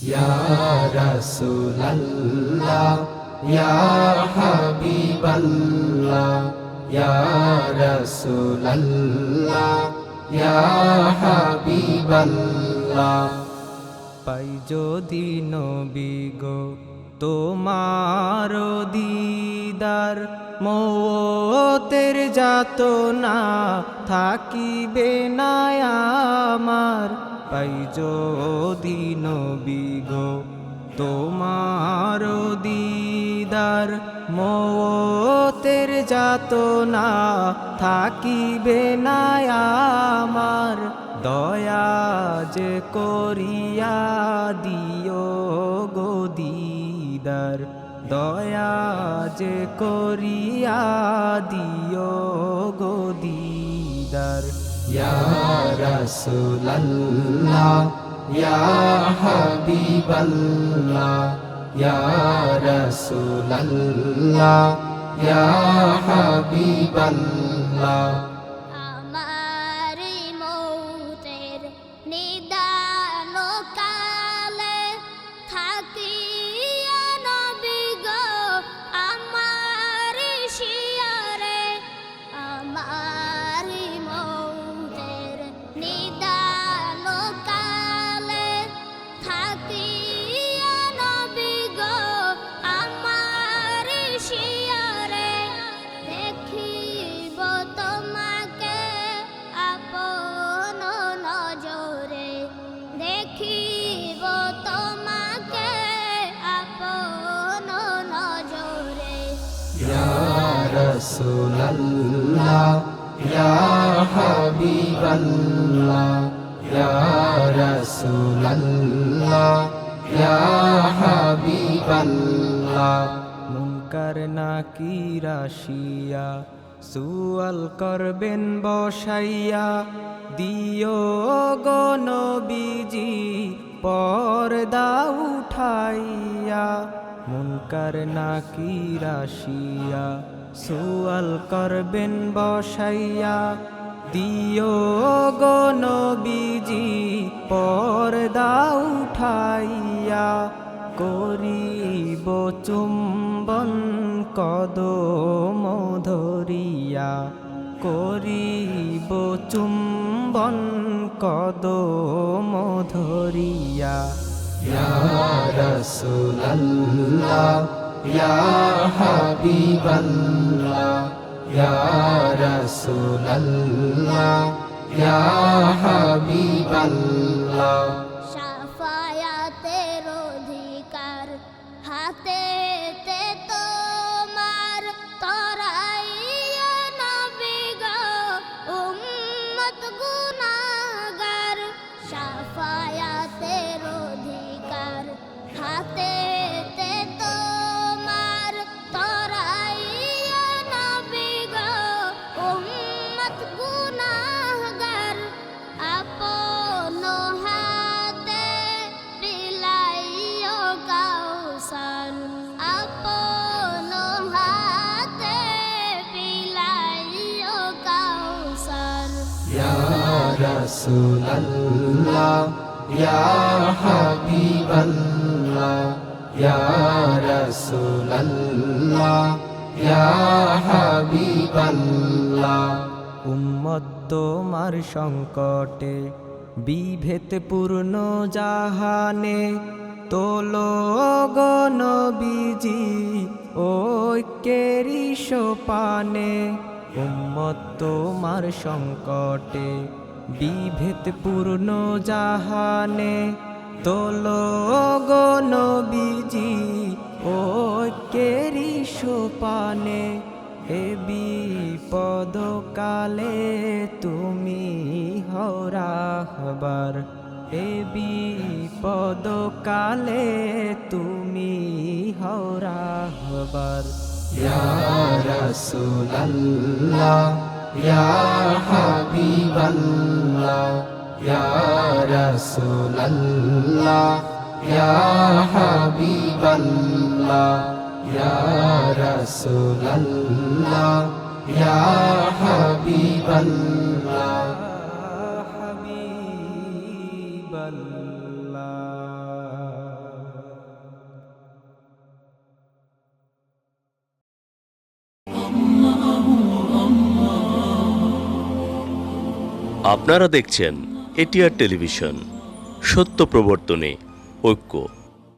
ইয়া রাসূলুল্লাহ ইয়া হাবিবাল্লাহ ইয়া রাসূলুল্লাহ ইয়া হাবিবাল্লাহ পাই যদি নবী গো তোমার দিদার মওতের যাতনা থাকিবে না আমার পাই যদি নবী গো তোমার দিদার মওতের যাতনা থাকিবে না আমার দয়া যে করিয়া দিও গো দিদার দয়া যে করিয়া দিও গো দিদার ইয়া রাসূলুল্লাহ ইয়া হাবিবাল্লাহ ইয়া রাসূলুল্লাহ ইয়া হাবিবাল্লাহ আমার মৌতের নিদান কালে থাকিয়া নবী গো আমার শিয়রে আমার মৌতের নিদান কালে থাকিয়া নবী গো আমার শিয়রে দেখিব তোমাকে আপন নজরে দেখিব তোমাকে আপন নজরে ইয়া রাসূলুল্লাহ ইয়া হাবিবাল্লাহ ইয়া রাসূলুল্লাহ ইয়া হাবিবাল্লাহ মুনকার নাকির আসিয়া সুয়াল করবেন বসাইয়া দিও গো নবীজি পর্দা উঠাইয়া মুনকার নাকির আসিয়া সুয়াল করবেন বসাইয়া দিও গো নবীজি পর্দা উঠাইয়া করিব চুম্বন কদম ধরিয়া করিব চুম্বন কদম ধরিয়া ইয়া রাসূলুল্লাহ ইয়া হাবিবাল্লাহ ইয়া রাসূলুল্লাহ ইয়া হাবিবাল্লাহ শাফায়াতের অধিকার হাতেতে তোমার তরাইয়া নবী গো উম্মত গুনাহগার শাফায়াতের অধিকার হাতেতে তোমার তরাইয়া নবী গো উম্মত গুনাহগার আপন হাতে বিলাইও কাউসার আপন হাতে বিলাইও কাউসার ইয়া রাসূলুল্লাহ ইয়া হাবিবাল্লাহ ইয়া রাসূলুল্লাহ ইয়া হাবিবাল্লাহ উম্মত তোমার সংকটে বিভেদ পূর্ণ জাহানে তোলো গো নবীজি ঐক্যেরই সোপানে উম্মত তোমার সংকটে বিভেদ পূর্ণ জাহানে তোলো গো নবীজি ঐক্যেরই সোপানে এ বিপদ কালে তুমি হও রাহবার এ বিপদ কালে তুমি হও রাহবার ইয়া রাসূলুল্লাহ ইয়া হাবিবাল্লাহ ইয়া রাসূলুল্লাহ ইয়া হাবিবাল্লাহ ইয়া রাসূলুল্লাহ ইয়া হাবিবাল্লাহ আপনারা দেখছেন এটিআর টেলিভিশন, সত্য প্রবর্তনে ঐক্য।